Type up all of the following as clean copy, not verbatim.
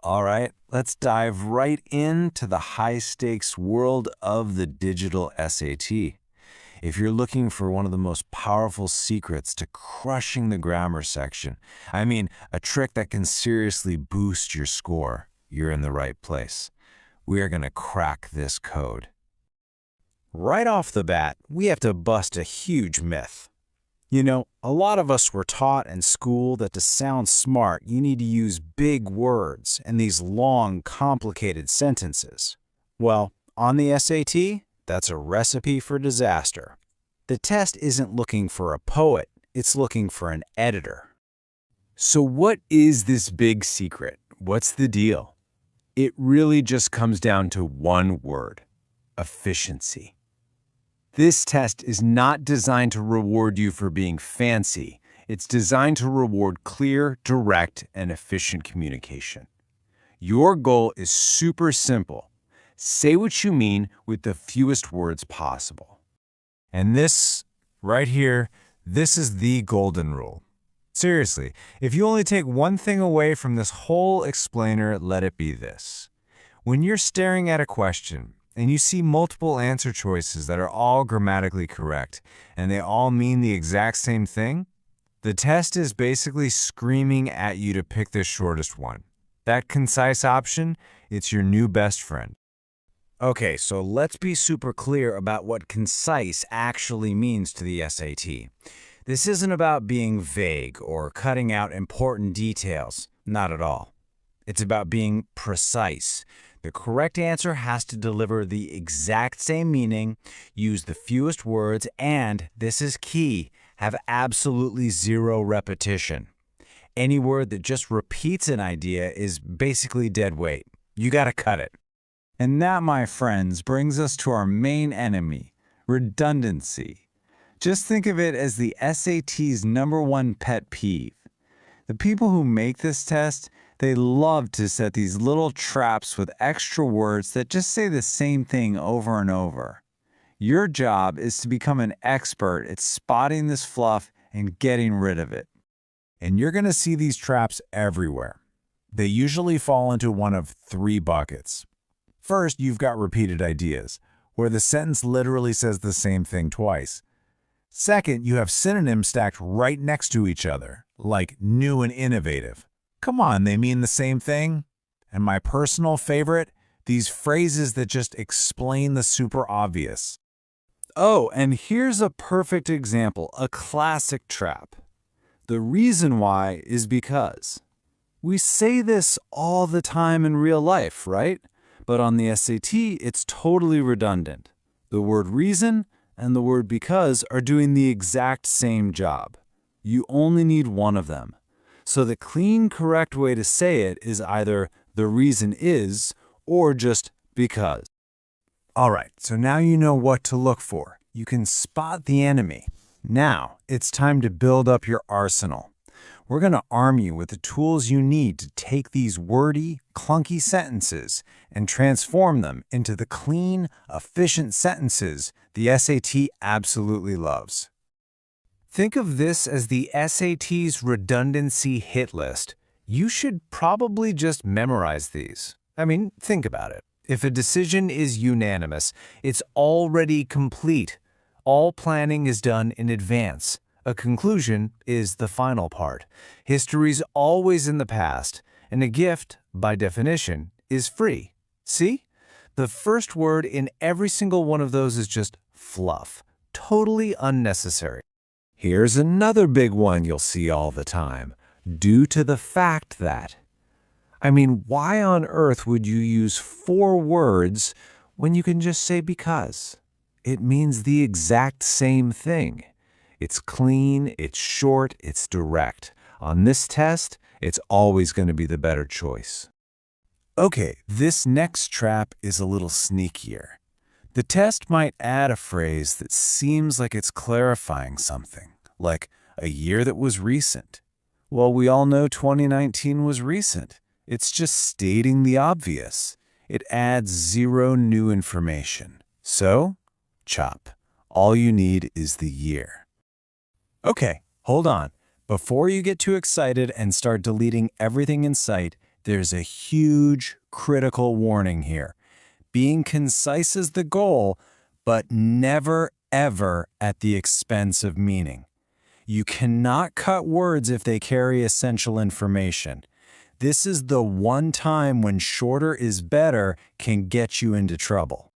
All right, let's dive right into the high-stakes world of the digital SAT. If you're looking for one of the most powerful secrets to crushing the grammar section, I mean, a trick that can seriously boost your score, you're in the right place. We are going to crack this code. Right off the bat, we have to bust a huge myth. You know, a lot of us were taught in school that to sound smart, you need to use big words and these long, complicated sentences. Well, on the SAT, that's a recipe for disaster. The test isn't looking for a poet, it's looking for an editor. So what is this big secret? What's the deal? It really just comes down to one word: efficiency. This test is not designed to reward you for being fancy. It's designed to reward clear, direct, and efficient communication. Your goal is super simple. Say what you mean with the fewest words possible. And this, right here, this is the golden rule. Seriously, if you only take one thing away from this whole explainer, let it be this. When you're staring at a question, and you see multiple answer choices that are all grammatically correct, and they all mean the exact same thing, the test is basically screaming at you to pick the shortest one. That concise option, it's your new best friend. Okay, so let's be super clear about what concise actually means to the SAT. This isn't about being vague or cutting out important details. Not at all. It's about being precise. The correct answer has to deliver the exact same meaning, use the fewest words, and, this is key, have absolutely zero repetition. Any word that just repeats an idea is basically dead weight. You gotta cut it. And that, my friends, brings us to our main enemy, redundancy. Just think of it as the SAT's #1 pet peeve. The people who make this test, they love to set these little traps with extra words that just say the same thing over and over. Your job is to become an expert at spotting this fluff and getting rid of it. And you're going to see these traps everywhere. They usually fall into one of three buckets. First, you've got repeated ideas, where the sentence literally says the same thing twice. Second, you have synonyms stacked right next to each other, like new and innovative. Come on, they mean the same thing. And my personal favorite, these phrases that just explain the super obvious. Oh, and here's a perfect example, a classic trap. The reason why is because. We say this all the time in real life, right? But on the SAT, it's totally redundant. The word reason and the word because are doing the exact same job. You only need one of them. So the clean, correct way to say it is either the reason is or just because. All right, so now you know what to look for. You can spot the enemy. Now it's time to build up your arsenal. We're going to arm you with the tools you need to take these wordy, clunky sentences and transform them into the clean, efficient sentences the SAT absolutely loves. Think of this as the SAT's redundancy hit list. You should probably just memorize these. I mean, think about it. If a decision is unanimous, it's already complete. All planning is done in advance. A conclusion is the final part. History's always in the past, and a gift, by definition, is free. See? The first word in every single one of those is just fluff. Totally unnecessary. Here's another big one you'll see all the time. Due to the fact that. I mean, why on earth would you use 4 words when you can just say because? It means the exact same thing. It's clean, it's short, it's direct. On this test, it's always going to be the better choice. Okay, this next trap is a little sneakier. The test might add a phrase that seems like it's clarifying something, like a year that was recent. Well, we all know 2019 was recent. It's just stating the obvious. It adds 0 new information. So, chop. All you need is the year. Okay, hold on. Before you get too excited and start deleting everything in sight, There's a huge critical warning here. Being concise is the goal, but never, ever at the expense of meaning. You cannot cut words if they carry essential information. This is the one time when shorter is better can get you into trouble.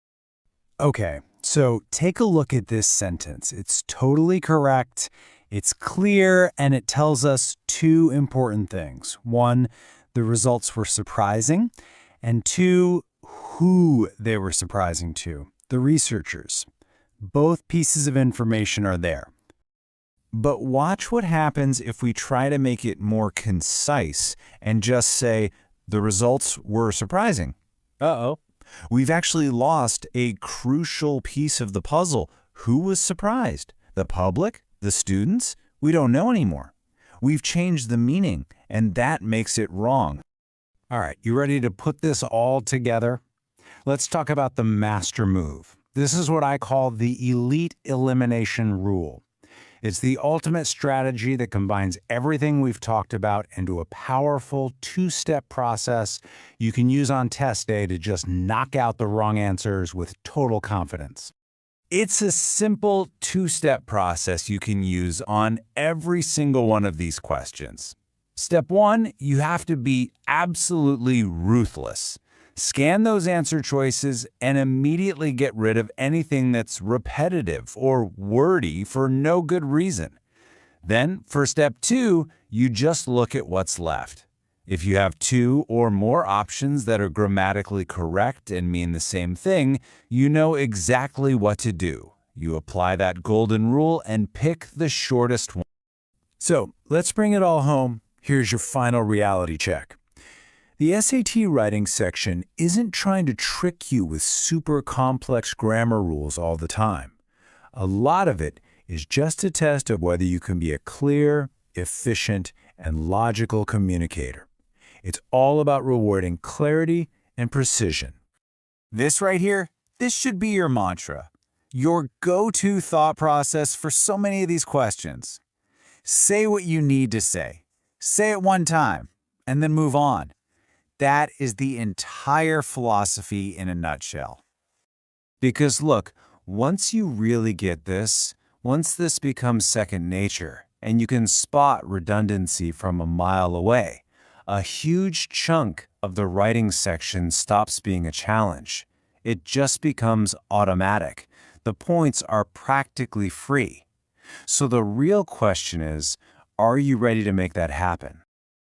Okay, so take a look at this sentence. It's totally correct, it's clear, and it tells us two important things. One, the results were surprising, and two, who they were surprising to, the researchers. Both pieces of information are there. But watch what happens if we try to make it more concise and just say, the results were surprising. Uh-oh. We've actually lost a crucial piece of the puzzle. Who was surprised? The public? The students? We don't know anymore. We've changed the meaning, and that makes it wrong. All right, you ready to put this all together? Let's talk about the master move. This is what I call the elite elimination rule. It's the ultimate strategy that combines everything we've talked about into a powerful two-step process you can use on test day to just knock out the wrong answers with total confidence. It's a simple two-step process you can use on every single one of these questions. Step one, you have to be absolutely ruthless. Scan those answer choices and immediately get rid of anything that's repetitive or wordy for no good reason. Then, for step two, you just look at what's left. If you have two or more options that are grammatically correct and mean the same thing, you know exactly what to do. You apply that golden rule and pick the shortest one. So, let's bring it all home. Here's your final reality check. The SAT writing section isn't trying to trick you with super complex grammar rules all the time. A lot of it is just a test of whether you can be a clear, efficient, and logical communicator. It's all about rewarding clarity and precision. This right here, this should be your mantra, your go-to thought process for so many of these questions. Say what you need to say. Say it one time, and then move on. That is the entire philosophy in a nutshell. Because look, once you really get this, once this becomes second nature, and you can spot redundancy from a mile away, a huge chunk of the writing section stops being a challenge. It just becomes automatic. The points are practically free. So the real question is, are you ready to make that happen?